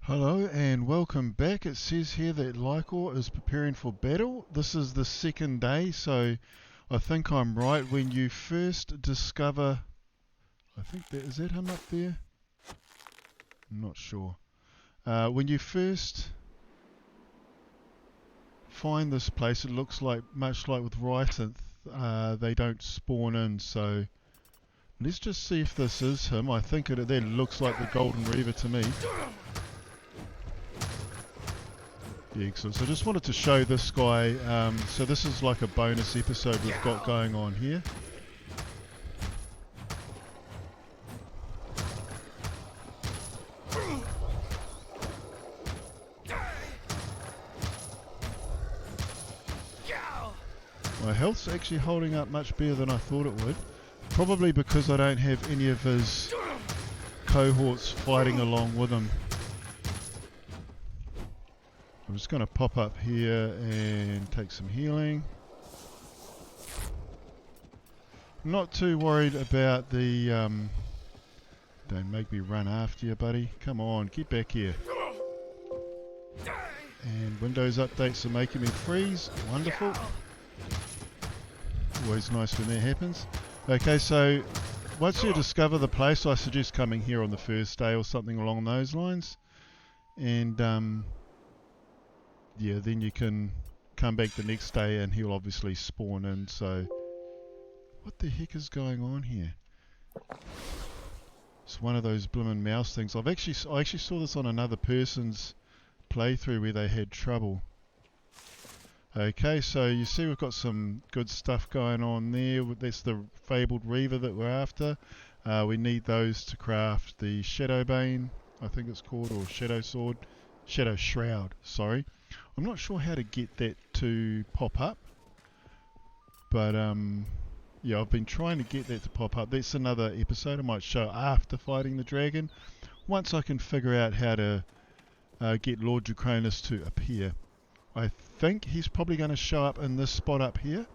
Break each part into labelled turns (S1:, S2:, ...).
S1: Hello and welcome back. It says here that Lycor is preparing for battle. This is the second day, so I think I'm right. When you first discover, I think that is that him up there? I'm not sure. When you first find this place, it looks like much like with Rythith, they don't spawn in. So let's just see if this is him. I think that looks like the Golden Reaver to me. Yeah, excellent. So I just wanted to show this guy. So this is like a bonus episode we've got going on here. My health's actually holding up much better than I thought it would. Probably because I don't have any of his cohorts fighting along with him. I'm just going to pop up here and take some healing. I'm not too worried about the... don't make me run after you, buddy. Come on, get back here. And Windows updates are making me freeze. Wonderful. Always nice when that happens. Okay, so once you discover the place, I suggest coming here on the first day or something along those lines. And... yeah, then you can come back the next day and he'll obviously spawn in. So what the heck is going on here? It's one of those bloomin' mouse things. I actually saw this on another person's playthrough where they had trouble. Okay, so you see we've got some good stuff going on there. That's the fabled Reaver that we're after. We need those to craft the Shadow Bane, I think it's called, or Shadow Sword. Shadow Shroud, sorry. I'm not sure how to get that to pop up, but yeah, I've been trying to get that to pop up. That's another episode I might show after fighting the dragon, once I can figure out how to get Lord Draconis to appear. I think he's probably going to show up in this spot up here,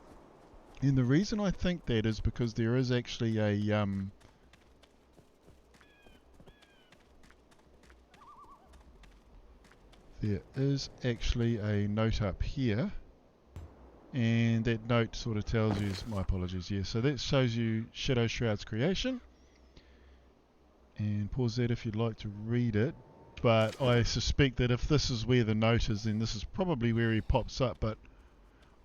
S1: and the reason I think that is because there is actually a there is actually a note up here, and that note sort of tells you, my apologies, yeah, so that shows you Shadow Shroud's creation, and pause that if you'd like to read it, but I suspect that if this is where the note is, then this is probably where he pops up, but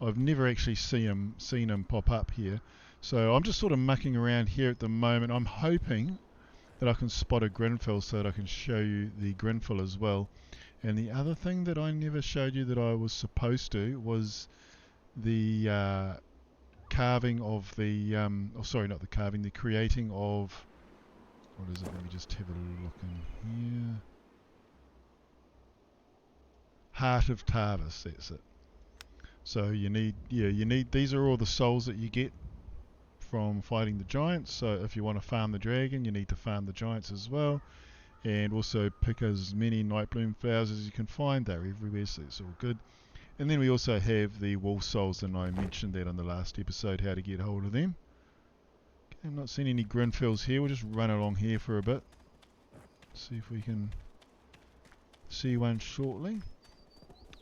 S1: I've never actually seen him pop up here, so I'm just sort of mucking around here at the moment. I'm hoping that I can spot a Grinfel so that I can show you the Grinfel as well. And the other thing that I never showed you that I was supposed to was the carving of the, oh sorry, not the carving, the creating of, what is it, let me just have a look in here. Heart of Tarvis, that's it. So you need, these are all the souls that you get from fighting the giants. So if you want to farm the dragon, you need to farm the giants as well. And also pick as many Nightbloom flowers as you can find. They're everywhere, so it's all good. And then we also have the wolf souls, and I mentioned that on the last episode, how to get hold of them. Okay, I'm not seeing any Grinfels here. We'll just run along here for a bit. See if we can see one shortly.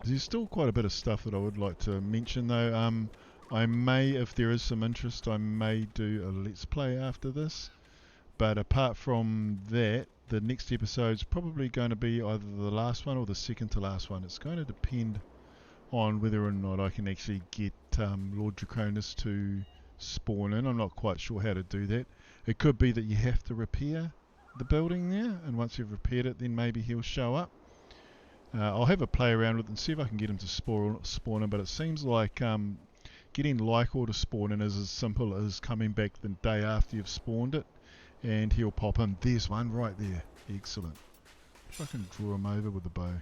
S1: There's still quite a bit of stuff that I would like to mention though. I may, if there is some interest, I may do a let's play after this. But apart from that, the next episode's probably going to be either the last one or the second to last one. It's going to depend on whether or not I can actually get Lord Draconis to spawn in. I'm not quite sure how to do that. It could be that you have to repair the building there, and once you've repaired it, then maybe he'll show up. I'll have a play around with it and see if I can get him to spawn in, but it seems like getting Lycor to spawn in is as simple as coming back the day after you've spawned it, and he'll pop in. There's one right there. Excellent. If I can draw him over with the bow.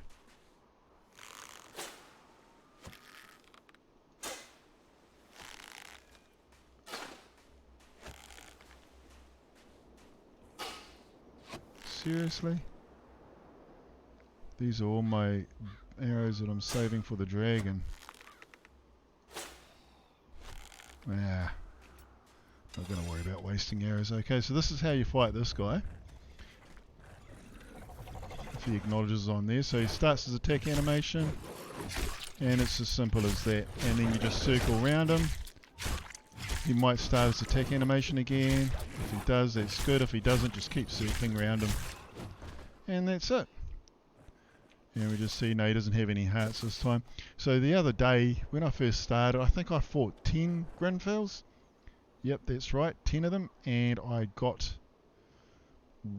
S1: Seriously? These are all my arrows that I'm saving for the dragon. Yeah. Not going to worry about wasting arrows. Okay, so this is how you fight this guy. the acknowledges on there. So he starts his attack animation, and it's as simple as that. And then you just circle around him. He might start his attack animation again. If he does, that's good. If he doesn't, just keep circling around him. And that's it. And we just see, no, he doesn't have any hearts this time. So the other day, when I first started, I think I fought 10 Grinfels. Yep, that's right, 10 of them. And I got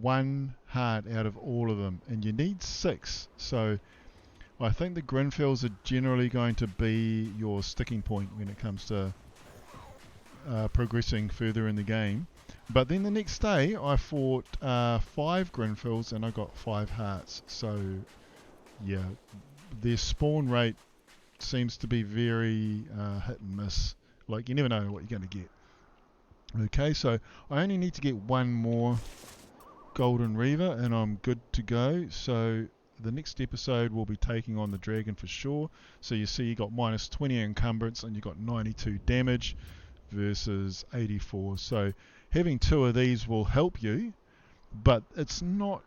S1: 1 heart out of all of them. And you need 6. So I think the Grinfels are generally going to be your sticking point when it comes to progressing further in the game. But then the next day I fought 5 Grinfels and I got 5 hearts. So yeah, their spawn rate seems to be very hit and miss. Like, you never know what you're going to get. Okay, so I only need to get 1 more Golden Reaver and I'm good to go. So the next episode we'll be taking on the dragon for sure. So you see you got minus 20 encumbrance and you got 92 damage versus 84. So having 2 of these will help you, but it's not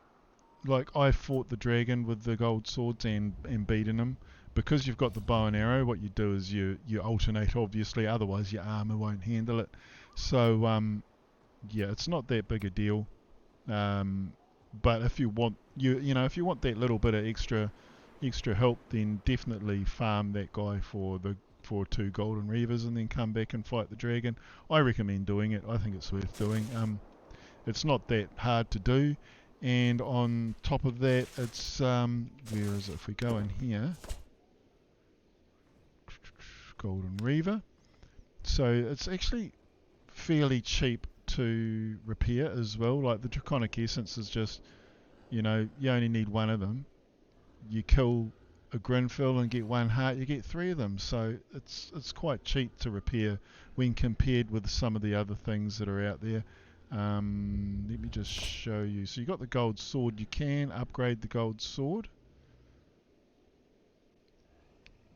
S1: like I fought the dragon with the gold swords and beaten him. Because you've got the bow and arrow, what you do is you alternate, obviously, otherwise your armor won't handle it. So yeah, it's not that big a deal. But if you want if you want that little bit of extra help, then definitely farm that guy for 2 golden reavers and then come back and fight the dragon. I recommend doing it. I think it's worth doing. It's not that hard to do, and on top of that, it's where is it? If we go in here, Golden Reaver. So it's actually fairly cheap to repair as well. Like the Draconic Essence is just, you only need 1 of them. You kill a Grinfel and get 1 heart, you get 3 of them. So it's quite cheap to repair when compared with some of the other things that are out there. Let me just show you. So you got the gold sword. You can upgrade the gold sword.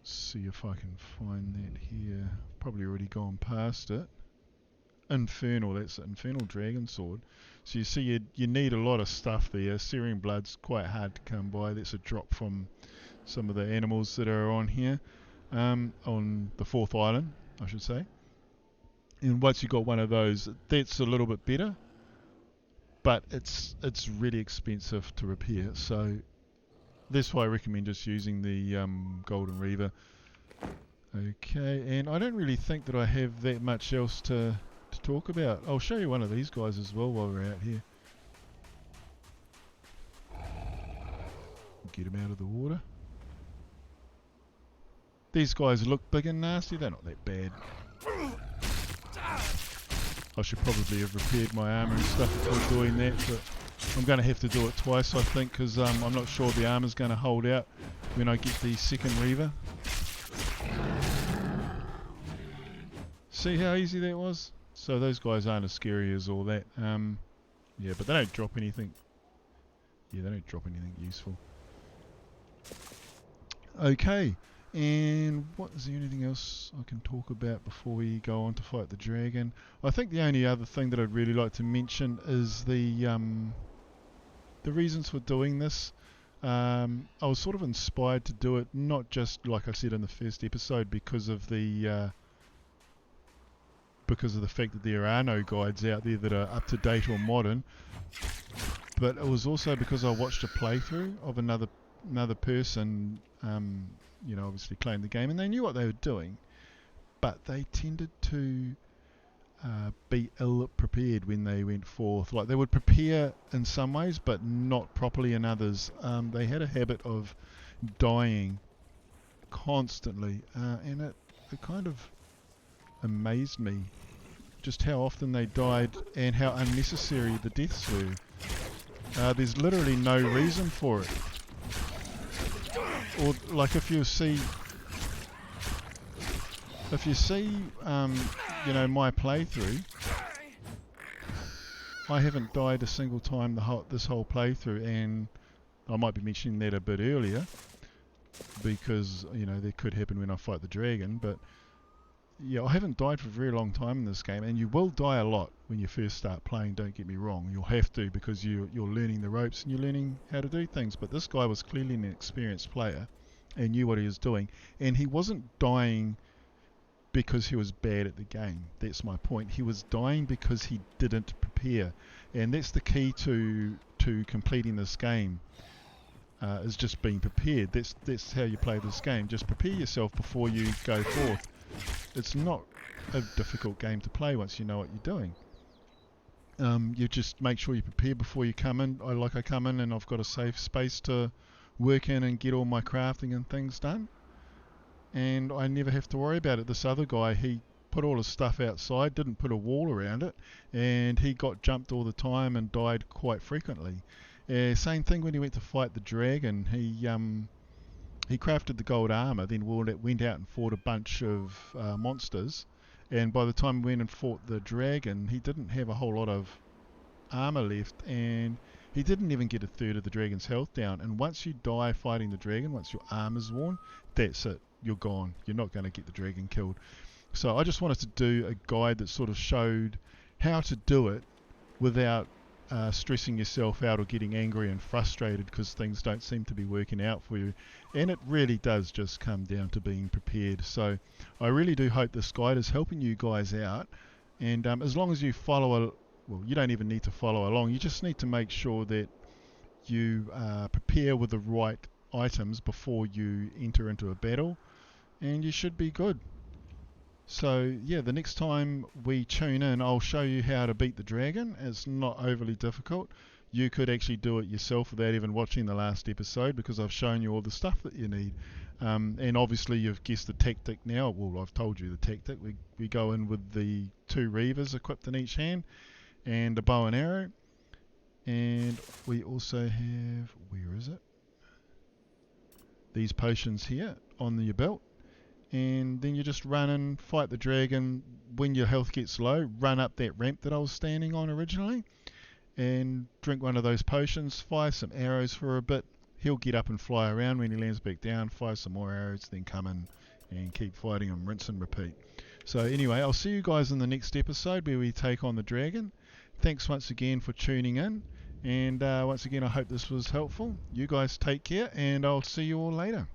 S1: See if I can find that here. Probably already gone past it. Infernal, that's it. Infernal Dragon Sword. So you see you need a lot of stuff there. Searing Blood's quite hard to come by. That's a drop from some of the animals that are on here. On the 4th island, I should say. And once you got 1 of those, that's a little bit better. But it's really expensive to repair. So that's why I recommend just using the Golden Reaver. Okay, and I don't really think that I have that much else to talk about. I'll show you one of these guys as well while we're out here. Get him out of the water. These guys look big and nasty. They're not that bad. I should probably have repaired my armor and stuff before doing that, but I'm going to have to do it twice, I think, because I'm not sure the armor's going to hold out when I get the second Reaver. See how easy that was? So those guys aren't as scary as all that. Yeah, but they don't drop anything. Yeah, they don't drop anything useful. Okay, and is there anything else I can talk about before we go on to fight the dragon? I think the only other thing that I'd really like to mention is the reasons for doing this. I was sort of inspired to do it, not just like I said in the first episode, because of the fact that there are no guides out there that are up to date or modern, but it was also because I watched a playthrough of another person, obviously playing the game, and they knew what they were doing, but they tended to be ill prepared when they went forth. Like, they would prepare in some ways, but not properly in others. They had a habit of dying constantly, and it kind of amazed me just how often they died and how unnecessary the deaths were. There's literally no reason for it. Or like if you see my playthrough, I haven't died a single time this whole playthrough, and I might be mentioning that a bit earlier because that could happen when I fight the dragon, but yeah, I haven't died for a very long time in this game, and you will die a lot when you first start playing. Don't get me wrong, you'll have to because you're learning the ropes and you're learning how to do things. But this guy was clearly an experienced player and knew what he was doing, and he wasn't dying because he was bad at the game. That's my point. He was dying because he didn't prepare, and that's the key to completing this game. Is just being prepared. That's how you play this game. Just prepare yourself before you go forth. It's not a difficult game to play once you know what you're doing. You just make sure you prepare before you come in. I come in and I've got a safe space to work in and get all my crafting and things done, and I never have to worry about it. This other guy, he put all his stuff outside, didn't put a wall around it, and he got jumped all the time and died quite frequently. Same thing when he went to fight the dragon. He crafted the gold armor, then went out and fought a bunch of monsters. And by the time he went and fought the dragon, he didn't have a whole lot of armor left, and he didn't even get a third of the dragon's health down. And once you die fighting the dragon, once your armor's worn, that's it. You're gone. You're not going to get the dragon killed. So I just wanted to do a guide that sort of showed how to do it without stressing yourself out or getting angry and frustrated because things don't seem to be working out for you. And it really does just come down to being prepared. So I really do hope this guide is helping you guys out. And as long as you follow, well, you don't even need to follow along. You just need to make sure that you prepare with the right items before you enter into a battle, and you should be good. So yeah, the next time we tune in, I'll show you how to beat the dragon. It's not overly difficult. You could actually do it yourself without even watching the last episode because I've shown you all the stuff that you need. And obviously you've guessed the tactic now. Well, I've told you the tactic. We go in with the 2 Reavers equipped in each hand and a bow and arrow. And we also have, where is it? These potions here on your belt. And then you just run and fight the dragon. When your health gets low, run up that ramp that I was standing on originally and drink one of those potions, fire some arrows for a bit. He'll get up and fly around. When he lands back down, fire some more arrows, then come in and keep fighting him, rinse and repeat. So anyway, I'll see you guys in the next episode where we take on the dragon. Thanks once again for tuning in, and once again I hope this was helpful. You guys take care, and I'll see you all later.